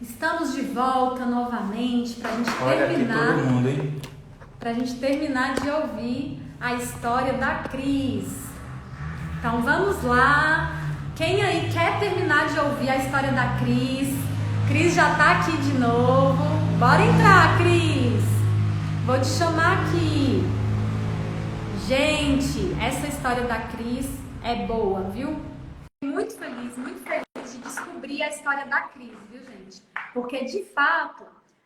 Estamos de volta novamente para a gente Olha aqui terminar. todo mundo, hein? Para a gente terminar de ouvir a história da Cris. Então vamos lá. Quem aí quer terminar de ouvir a história da Cris? Cris já tá aqui de novo. Bora entrar, Cris. Vou te chamar aqui. Gente, essa história da Cris é boa, viu? Muito feliz de descobrir a história da Cris, viu, gente? Porque, de fato,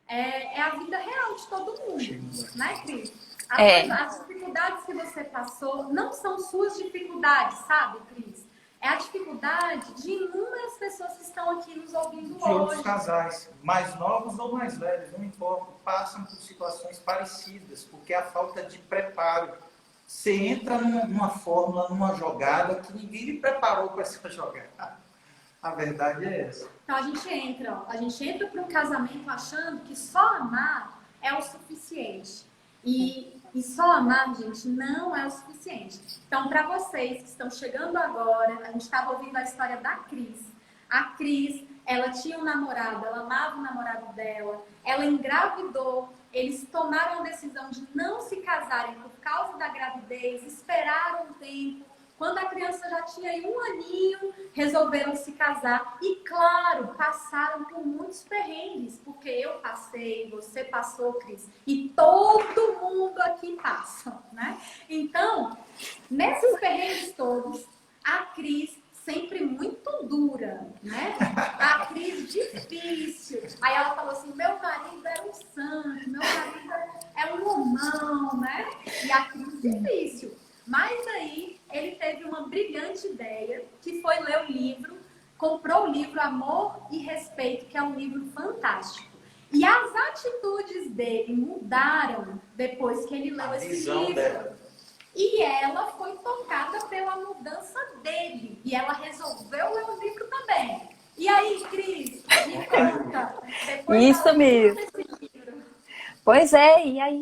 é a vida real de todo mundo, né, Cris? As dificuldades que você passou não são suas dificuldades, sabe, Cris? É a dificuldade de inúmeras pessoas que estão aqui nos ouvindo De hoje. outros casais, mais novos ou mais velhos, não importa, passam por situações parecidas, porque a falta de preparo. Você entra numa fórmula, numa jogada que ninguém lhe preparou para essa jogada. A verdade é essa. Então a gente entra para um casamento achando que só amar é o suficiente. E só amar, gente, não é o suficiente. Então, para vocês que estão chegando agora, a gente estava ouvindo a história da Cris. A Cris, ela tinha um namorado, ela amava o namorado dela, ela engravidou, eles tomaram a decisão de não se casarem por causa da gravidez, esperaram um tempo. Quando a criança já tinha aí 1 aninho, resolveram se casar. E, claro, passaram por muitos perrengues, porque eu passei, você passou, Cris, e todo mundo aqui passa, né? Então, nesses perrengues todos, a Cris sempre muito dura, né? A Cris difícil. Aí ela falou assim, meu marido era um santo, meu marido é um homão, né? E a Cris difícil. Mas aí ele teve uma brilhante ideia, que foi ler o livro, comprou o livro Amor e Respeito, que é um livro fantástico. E as atitudes dele mudaram depois que ele leu esse livro. Dela. E ela foi tocada pela mudança dele. E ela resolveu ler o livro também. E aí, Cris, me conta. Isso mesmo. Pois é, e aí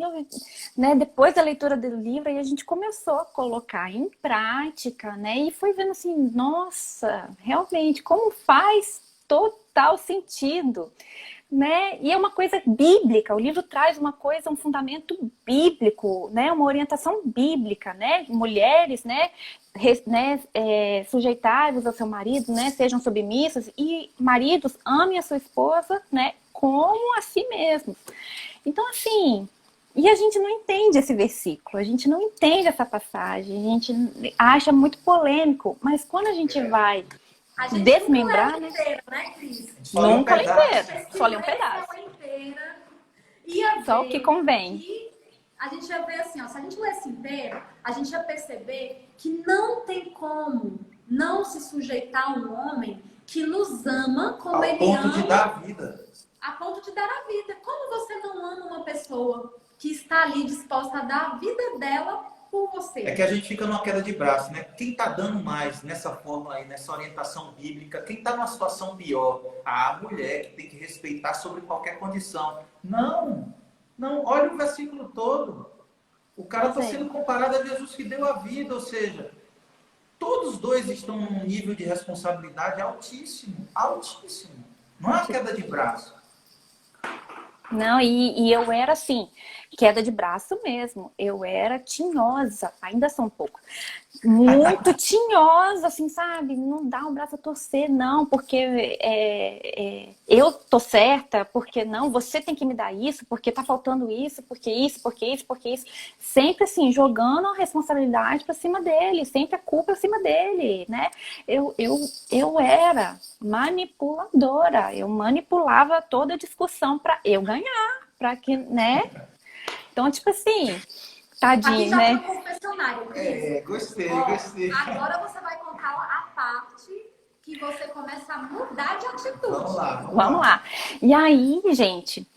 depois da leitura do livro, aí a gente começou a colocar em prática, né? E foi vendo assim, nossa, realmente, como faz total sentido, né? E é uma coisa bíblica, o livro traz uma coisa, um fundamento bíblico, né? Uma orientação bíblica, né? Mulheres, né? Sujeitai-vos ao seu marido, né? Sejam submissas, e maridos, amem a sua esposa, né? Como a si mesmos. Então, assim, e a gente não entende esse versículo, a gente não entende essa passagem, a gente acha muito polêmico, mas quando a gente vai desmembrar, né? Inteiro, né, Cris? Nunca lê inteiro, só lê um pedaço. Só o que convém. A gente ia ver assim, ó, se a gente lesse inteiro, a gente ia perceber que não tem como não se sujeitar a um homem que nos ama como ele ama. Ao ponto de dar vida. A ponto de dar a vida. Como você não ama uma pessoa que está ali disposta a dar a vida dela por você? É que a gente fica numa queda de braço, né? Quem está dando mais nessa fórmula aí, nessa orientação bíblica? Quem está numa situação pior? A mulher que tem que respeitar sobre qualquer condição. Não, olha o versículo todo. O cara está sendo comparado a Jesus que deu a vida, ou seja, todos os dois estão num nível de responsabilidade altíssimo, altíssimo. Não é uma queda de braço. Não, e eu era assim, queda de braço mesmo. Eu era tinhosa, ainda sou um pouco. Muito tinhosa, assim, sabe? Não dá um braço a torcer, não, porque eu tô certa, porque não, você tem que me dar isso, porque tá faltando isso, porque isso, porque isso, porque isso. Sempre assim, jogando a responsabilidade pra cima dele, sempre a culpa pra cima dele, né? Eu era manipuladora, eu manipulava toda a discussão pra eu ganhar, pra que, né? Então, tipo assim, tadinho, né? Gostei. Agora você vai contar a parte que você começa a mudar de atitude. Vamos lá. E aí, gente,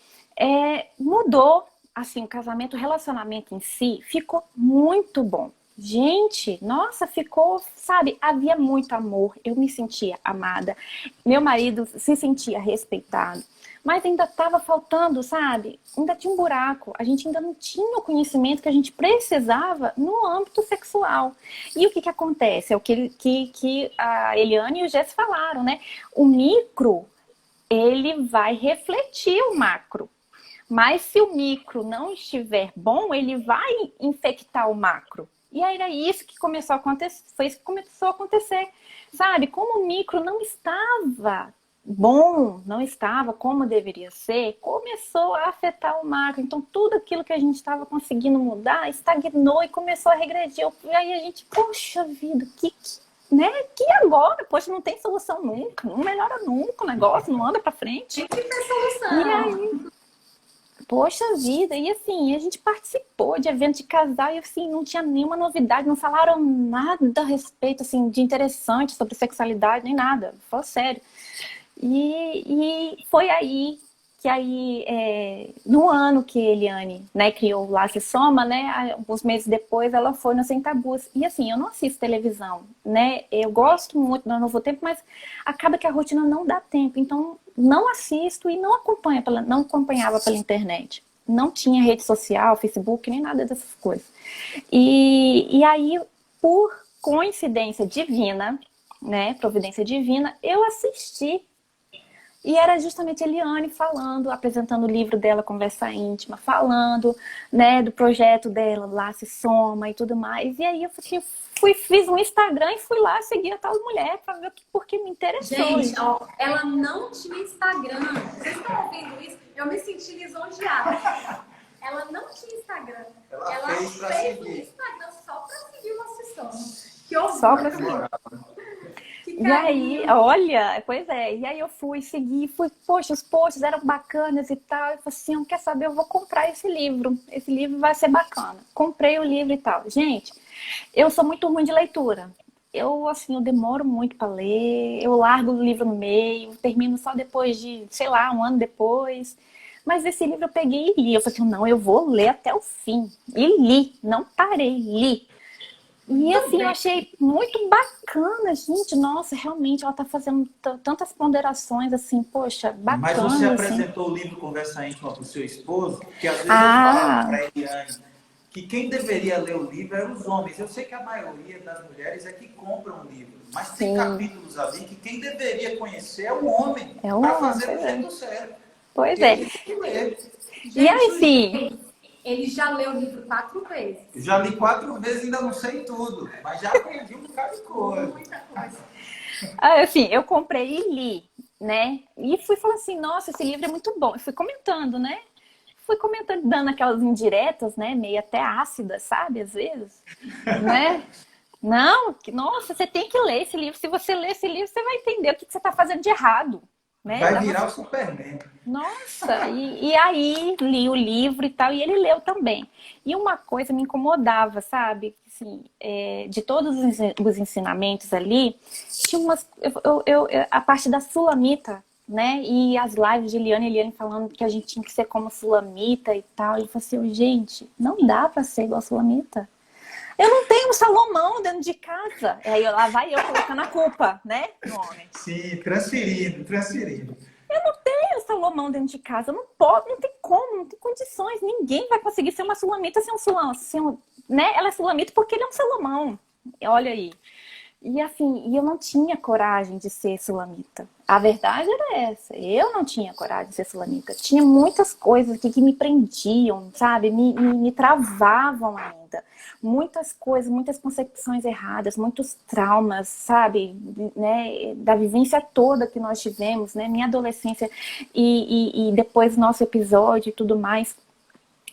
mudou, assim, o casamento, o relacionamento em si ficou muito bom. Gente, nossa, ficou, sabe, havia muito amor, eu me sentia amada, meu marido se sentia respeitado, mas ainda estava faltando, sabe, ainda tinha um buraco, a gente ainda não tinha o conhecimento que a gente precisava no âmbito sexual. E o que acontece? É o que a Eliane e o Jess falaram, né? O micro ele vai refletir o macro. Mas se o micro não estiver bom, ele vai infectar o macro. E aí era isso que começou a acontecer, foi isso que começou a acontecer. Sabe, como o micro não estava bom, não estava como deveria ser, começou a afetar o macro. Então tudo aquilo que a gente estava conseguindo mudar estagnou e começou a regredir. E aí a gente, poxa vida, né? Que agora? Poxa, não tem solução nunca, não melhora nunca o negócio, não anda pra frente. Tem que ter solução. E aí, poxa vida, e assim, a gente participou de evento de casal e assim, não tinha nenhuma novidade, não falaram nada a respeito assim, de interessante sobre sexualidade, nem nada, foi sério. E foi aí que no ano que Eliane, né, criou o Laço e Soma, né, alguns meses depois ela foi no Sem Tabus. E assim, eu não assisto televisão, né, eu gosto muito do Novo Tempo, mas acaba que a rotina não dá tempo, então não assisto e não acompanhava pela internet. Não tinha rede social, Facebook, nem nada dessas coisas. E aí, por coincidência divina, né, providência divina, eu assisti. E era justamente a Eliane falando, apresentando o livro dela, Conversa Íntima, falando, né, do projeto dela, Laço e Soma e tudo mais. E aí eu fiz um Instagram e fui lá seguir a tal mulher para ver porque me interessou. Gente, ó, ela não tinha Instagram. Vocês estão ouvindo isso? Eu me senti lisonjeada. Ela não tinha Instagram. Ela fez um Instagram só para seguir o Laço e Soma. Que horror. Só para seguir. E aí, olha, pois é, e aí eu fui seguir, poxa, os posts eram bacanas e tal, eu falei assim, quer saber, eu vou comprar esse livro vai ser bacana. Comprei o livro e tal. Gente, eu sou muito ruim de leitura, eu demoro muito para ler, eu largo o livro no meio, termino só depois de, sei lá, um ano depois, mas esse livro eu peguei e li, eu falei assim, não, eu vou ler até o fim, e li, não parei, li. E assim, eu achei muito bacana, gente. Nossa, realmente ela tá fazendo tantas ponderações, assim, poxa, bacana. Mas você apresentou assim. o livro Conversa Íntima para o seu esposo, que às vezes eu falava para Eliane que quem deveria ler o livro eram os homens. Eu sei que a maioria das mulheres é que compram o livro, mas tem capítulos ali que quem deveria conhecer é o homem, para fazer do jeito certo. Pois é. E aí, sim. Ele já leu o livro 4 vezes. Já li 4 vezes e ainda não sei tudo, mas já aprendi um bocado de coisa. Muita coisa. Assim, eu comprei e li, né? E fui falando assim, nossa, esse livro é muito bom. Eu fui comentando, né? Fui comentando, dando aquelas indiretas, né? Meio até ácidas, sabe? Às vezes, né? Não, nossa, você tem que ler esse livro. Se você ler esse livro, você vai entender o que você está fazendo de errado. Né? Vai virar o Superman. Nossa, e aí li o livro e tal, e ele leu também. E uma coisa me incomodava, sabe? Assim, de todos os ensinamentos ali, tinha umas. A parte da Sulamita, né? E as lives de Eliane falando que a gente tinha que ser como Sulamita e tal. Ele falou assim, gente, não dá pra ser igual a Sulamita. Eu não tenho um Salomão dentro de casa. Aí lá vai eu colocando a culpa, né, no homem. Sim, transferindo. Eu não tenho Salomão dentro de casa. Eu não posso, não tem como, não tem condições. Ninguém vai conseguir ser uma Sulamita né? Ela é Sulamita porque ele é um Salomão. Olha aí. E assim, eu não tinha coragem de ser Sulamita. A verdade era essa. Eu não tinha coragem de ser Sulamita. Tinha muitas coisas aqui que me prendiam, sabe? Me travavam ainda. Muitas coisas, muitas concepções erradas, muitos traumas, sabe? Né? Da vivência toda que nós tivemos, né? Minha adolescência e depois nosso episódio e tudo mais.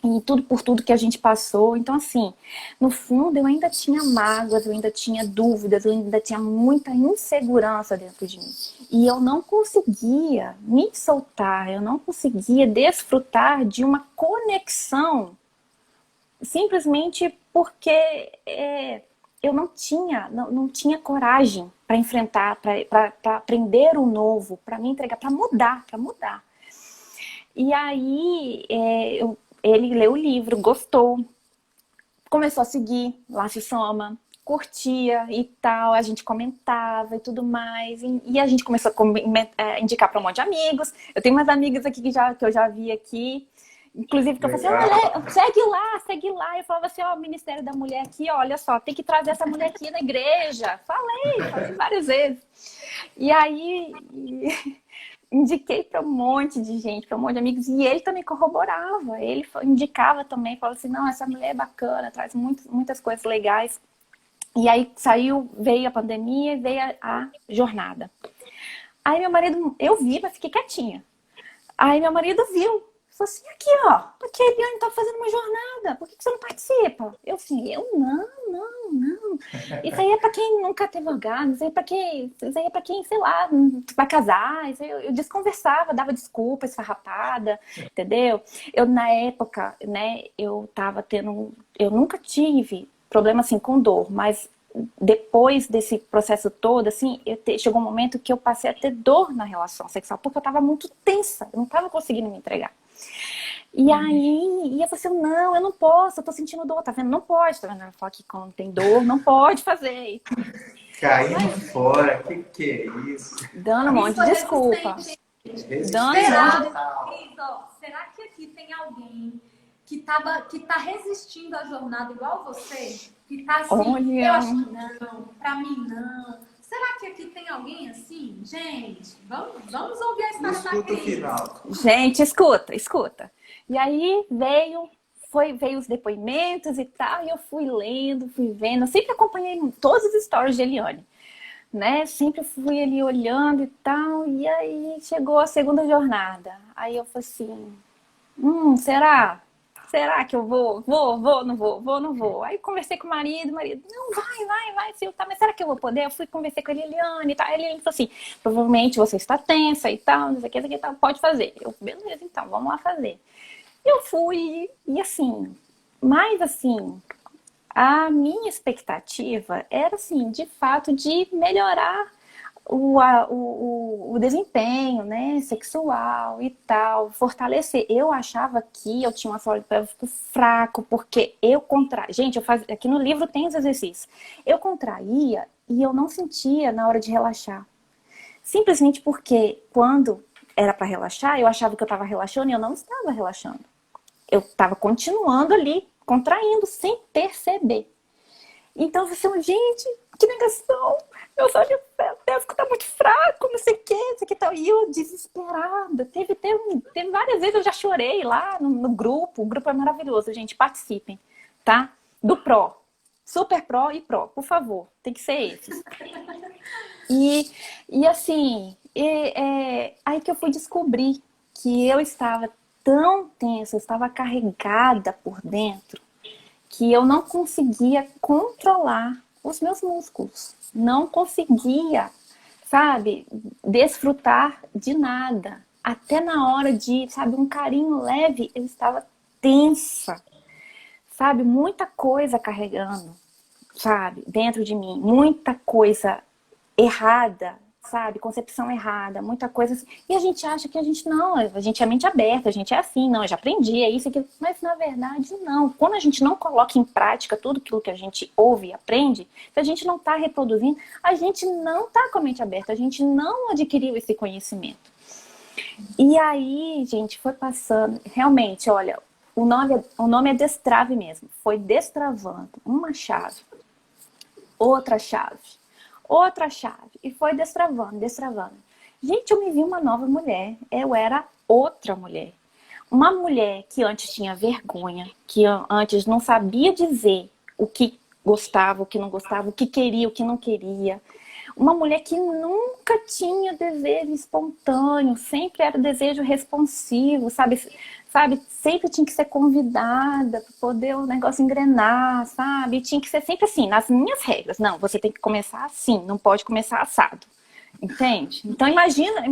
E tudo que a gente passou. Então, assim, no fundo, eu ainda tinha mágoas, eu ainda tinha dúvidas, eu ainda tinha muita insegurança dentro de mim. E eu não conseguia me soltar, eu não conseguia desfrutar de uma conexão, simplesmente porque eu não tinha coragem para enfrentar, para aprender o novo, para me entregar, para mudar. E aí, ele leu o livro, gostou, começou a seguir Laço e Soma, curtia e tal, a gente comentava e tudo mais, e a gente começou a indicar para um monte de amigos. Eu tenho umas amigas aqui que eu já vi aqui, inclusive que eu falei assim, segue lá. Eu falava assim, ó, o Ministério da Mulher aqui, olha só, tem que trazer essa mulher aqui na igreja. Falei várias vezes. E aí... indiquei para um monte de gente, para um monte de amigos, e ele também corroborava, ele indicava também, falava assim, não, essa mulher é bacana, traz muitas coisas legais. E aí veio a pandemia e veio a jornada. Aí meu marido, eu vi, mas fiquei quietinha. Aí meu marido viu, falou assim, aqui ó, porque a Eliane tá fazendo uma jornada, por que você não participa? Eu assim, não. Isso aí é pra quem nunca teve orgasmo, isso aí é pra quem, sei lá, vai casar. Isso aí eu desconversava, dava desculpa, esfarrapada, entendeu? Eu na época, né, eu nunca tive problema assim com dor, mas depois desse processo todo, assim, chegou um momento que eu passei a ter dor na relação sexual, porque eu tava muito tensa, eu não tava conseguindo me entregar. E aí, eu falei assim, não, eu não posso, eu tô sentindo dor, tá vendo? Não pode, tá vendo? Ela fala que quando tem dor, não pode fazer. Caindo fora, que é isso? Dando um monte de desculpa. Será que aqui tem alguém que tá resistindo à jornada igual você? Que tá assim, olha, eu acho que não, pra mim não. Será que aqui tem alguém assim? Gente, vamos ouvir a história da Cris. Final. Gente, escuta. E aí veio os depoimentos e tal, e eu fui lendo, fui vendo. Eu sempre acompanhei todos os stories de Eliane, né? Sempre fui ali olhando e tal. E aí chegou a segunda jornada. Aí eu falei assim, será? Será que eu vou? Não vou. Aí conversei com o marido, não, vai, sim, tá, mas será que eu vou poder? Eu fui conversar com a Eliane e tal. Aí ele falou assim, provavelmente você está tensa e tal, não sei o que, tal, pode fazer. Eu, beleza, então, vamos lá fazer. Eu fui, e assim, mas assim, a minha expectativa era assim, de fato, de melhorar o desempenho, né, sexual e tal, fortalecer. Eu achava que eu tinha uma saúde pélvico fraco, porque gente, eu fazia, aqui no livro tem os exercícios. Eu contraía e eu não sentia na hora de relaxar. Simplesmente porque quando era para relaxar, eu achava que eu estava relaxando e eu não estava relaxando. Eu estava continuando ali, contraindo, sem perceber. Então, eu falei assim, gente, que negação, meu saúde pélvico tá muito fraco, não sei o que tal. E eu desesperada. Teve várias vezes eu já chorei lá no grupo. O grupo é maravilhoso, gente, participem, tá? Do Pro. Super Pro e Pro, por favor, tem que ser esses. E assim, aí que eu fui descobrir que eu estava tão tensa, eu estava carregada por dentro, que eu não conseguia controlar os meus músculos. Não conseguia, sabe, desfrutar de nada. Até na hora de, sabe, um carinho leve, eu estava tensa. Sabe, muita coisa carregando, sabe, dentro de mim. Muita coisa errada, sabe, concepção errada, muita coisa assim. E a gente acha que a gente é mente aberta, a gente é assim, não, eu já aprendi, é isso, aquilo. Mas na verdade não. Quando a gente não coloca em prática tudo aquilo que a gente ouve e aprende, se a gente não está reproduzindo, a gente não está com a mente aberta, a gente não adquiriu esse conhecimento. E aí, gente, foi passando, realmente, olha, o nome é destrave mesmo, foi destravando uma chave, outra chave, e foi destravando. Gente, eu me vi uma nova mulher, eu era outra mulher. Uma mulher que antes tinha vergonha, que antes não sabia dizer o que gostava, o que não gostava, o que queria, o que não queria. Uma mulher que nunca tinha desejo espontâneo, sempre era desejo responsivo, sabe? Sempre tinha que ser convidada para poder o negócio engrenar, sabe? Tinha que ser sempre assim, nas minhas regras. Não, você tem que começar assim, não pode começar assado. Entende? Então imagina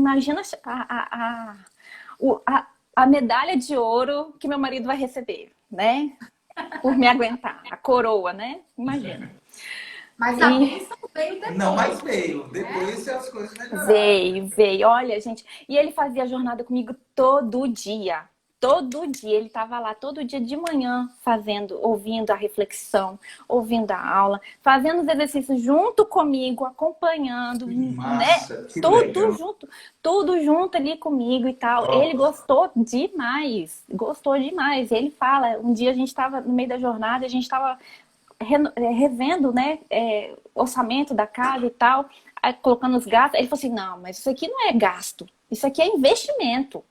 a medalha de ouro que meu marido vai receber, né? Por me aguentar, a coroa, né? Imagina. Mas a bênção veio depois. Não, mas veio. Depois as coisas melhoraram. Veio. Olha, gente. E ele fazia a jornada comigo todo dia. Todo dia. Ele estava lá todo dia de manhã ouvindo a reflexão, ouvindo a aula, fazendo os exercícios junto comigo, acompanhando, massa, né? Tudo junto ali comigo e tal. Oh. Ele gostou demais. Ele fala, um dia a gente estava no meio da jornada, a gente estava revendo, né, orçamento da casa e tal. aí, colocando os gastos. Ele falou assim, não, mas isso aqui não é gasto. Isso aqui é investimento.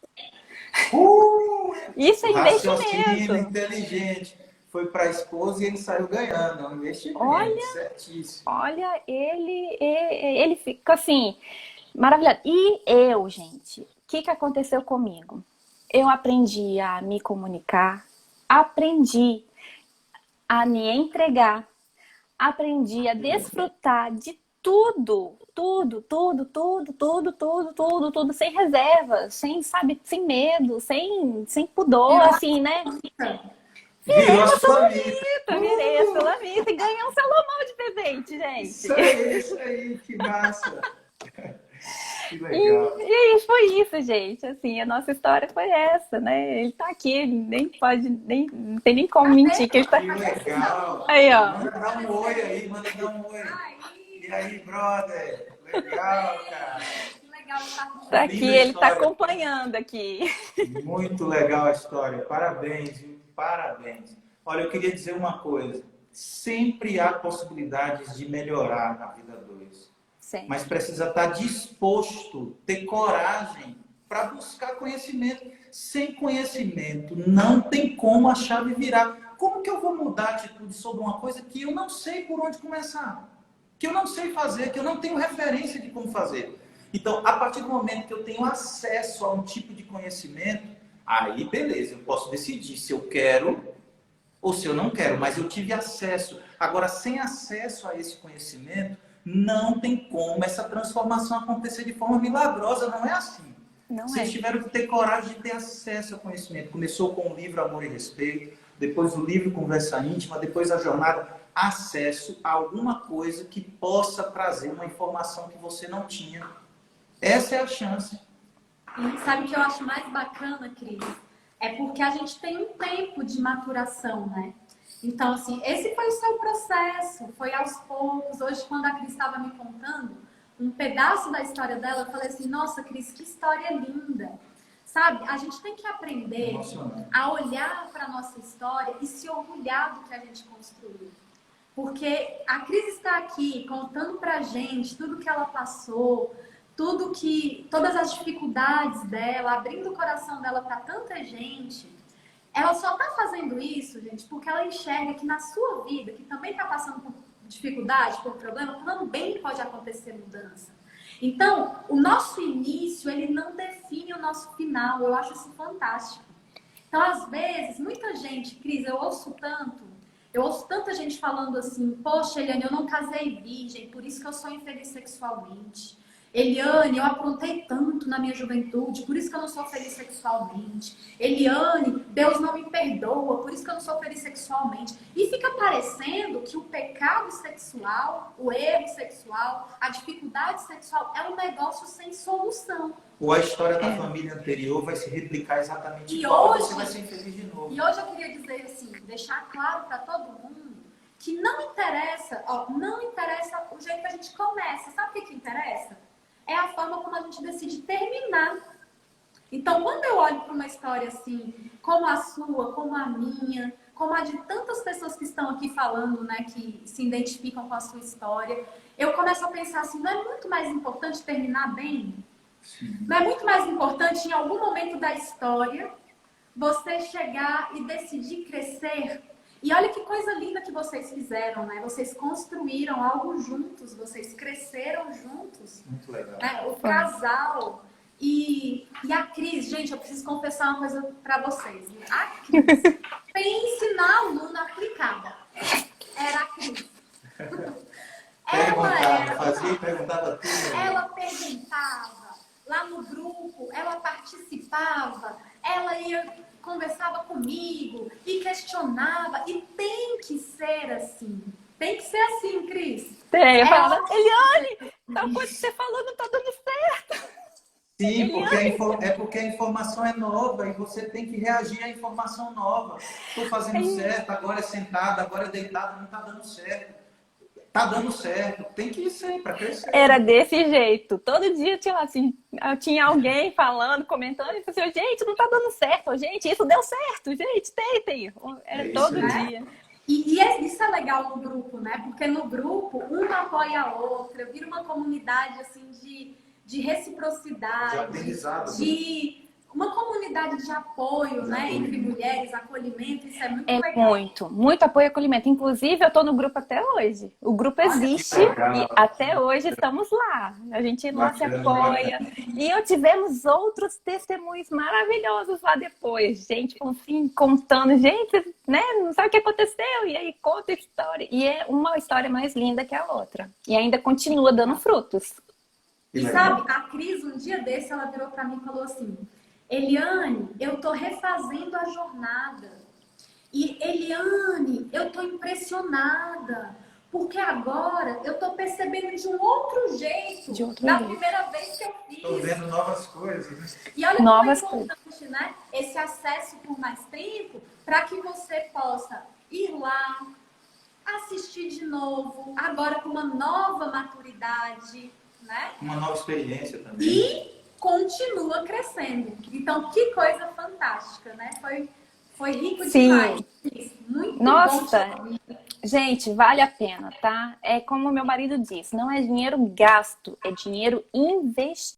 Isso é Raciocínio investimento. inteligente. Foi para a esposa e ele saiu ganhando. É um investimento, Olha, certíssimo. olha, ele fica assim, maravilhado. E eu, gente, o que aconteceu comigo? Eu aprendi a me comunicar, aprendi a me entregar, aprendi a desfrutar de tudo, tudo, sem reservas, sem, sabe, sem medo, sem pudor, assim, né? Virou a sulamita. Virei a Sulamita e ganhei um Salomão de presente, gente. Isso aí, que massa. Que legal. E foi isso, gente. Assim, a nossa história foi essa, né? Ele tá aqui, ele nem pode, não tem nem como mentir que ele tá Que legal. aí, ó. Manda dar um oi aí, manda dar um oi. E aí, brother? Legal, cara. Que legal estar com Tá você. aqui, Linda ele tá história. acompanhando aqui. Muito legal a história. Parabéns, viu? Parabéns. Olha, eu queria dizer uma coisa. Sempre há possibilidades de melhorar na vida dois. Sim. Mas precisa estar disposto, ter coragem para buscar conhecimento. Sem conhecimento, não tem como a chave virar. Como que eu vou mudar a atitude sobre uma coisa que eu não sei por onde começar? Que eu não sei fazer, que eu não tenho referência de como fazer. Então, a partir do momento que eu tenho acesso a um tipo de conhecimento, aí beleza, eu posso decidir se eu quero ou se eu não quero, mas eu tive acesso. Agora, sem acesso a esse conhecimento, não tem como essa transformação acontecer de forma milagrosa, não é assim. Não Vocês é. tiveram que ter coragem de ter acesso ao conhecimento. Começou com o livro Amor e Respeito, depois o livro Conversa Íntima, depois a jornada. Acesso a alguma coisa que possa trazer uma informação que você não tinha. Essa é a chance. E sabe o que eu acho mais bacana, Cris? É porque a gente tem um tempo de maturação, né? Então, assim, esse foi o seu processo, foi aos poucos. Hoje, quando a Cris estava me contando um pedaço da história dela, eu falei assim, nossa, Cris, que história linda. Sabe, a gente tem que aprender a olhar para a nossa história e se orgulhar do que a gente construiu. Porque a Cris está aqui contando pra gente tudo que ela passou, todas as dificuldades dela, abrindo o coração dela para tanta gente. Ela só está fazendo isso, gente, porque ela enxerga que na sua vida, que também está passando por dificuldade, por problema, também pode acontecer mudança. Então, o nosso início, ele não define o nosso final. Eu acho isso fantástico. Então, às vezes, muita gente, Cris, eu ouço tanta gente falando assim, poxa, Eliane, eu não casei virgem, por isso que eu sou infeliz sexualmente. Eliane, eu aprontei tanto na minha juventude, por isso que eu não sou feliz sexualmente. Eliane, Deus não me perdoa, por isso que eu não sou feliz sexualmente. E fica parecendo que o pecado sexual, o erro sexual, a dificuldade sexual é um negócio sem solução. Ou a história da família anterior vai se replicar exatamente E igual, hoje, você vai ser infeliz de novo. E hoje eu queria dizer assim, deixar claro para todo mundo que não interessa o jeito que a gente começa. Sabe o que interessa? É a forma como a gente decide terminar. Então, quando eu olho para uma história assim, como a sua, como a minha, como a de tantas pessoas que estão aqui falando, né, que se identificam com a sua história, eu começo a pensar assim, não é muito mais importante terminar bem? Sim. Não é muito mais importante, em algum momento da história, você chegar e decidir crescer? E olha que coisa linda que vocês fizeram, né? Vocês construíram algo juntos, vocês cresceram juntos. Muito legal. Né? O casal. E a Cris, gente, eu preciso confessar uma coisa pra vocês. A Cris, pense na aluna aplicada. Era a Cris. Perguntava tudo. Ela perguntava lá no grupo, ela participava, ela conversava comigo e questionava. E tem que ser assim. Tem que ser assim, Cris. Tem, eu falava, Eliane, tal coisa que você falou não tá dando certo. Sim, porque a informação é nova e você tem que reagir à informação nova. Estou fazendo certo, agora é sentado, agora é deitado, não está dando certo. Está dando certo, tem que ser para crescer. Era desse jeito. Todo dia tinha alguém falando, comentando, e falei assim, gente, não tá dando certo, gente, isso deu certo, gente, tentem. Era todo dia. Isso é legal no grupo, né? Porque no grupo, uma apoia a outra, vira uma comunidade, assim, de reciprocidade, De aprendizado, de uma comunidade de apoio, né? Entre mulheres, acolhimento, isso é muito É legal. muito apoio e acolhimento. Inclusive, eu tô no grupo até hoje. O grupo existe e até hoje estamos lá. A gente lá se apoia. E tivemos outros testemunhos maravilhosos lá depois. Gente, assim, contando, gente, né? Não sabe o que aconteceu. E aí conta a história. E é uma história mais linda que a outra. E ainda continua dando frutos. E sabe, a Cris, um dia desse, ela virou para mim e falou assim: Eliane, eu tô refazendo a jornada. E Eliane, eu tô impressionada. Porque agora eu tô percebendo de um outro jeito da primeira vez que eu fiz. Tô vendo novas coisas. E olha como é importante, né? Esse acesso por mais tempo, para que você possa ir lá, assistir de novo, agora com uma nova maturidade, né? Uma nova experiência também. E continua crescendo. Então, que coisa fantástica, né? Foi rico demais. Muito Nossa, bom. gente, vale a pena, tá? É como meu marido diz, não é dinheiro gasto, é dinheiro investido.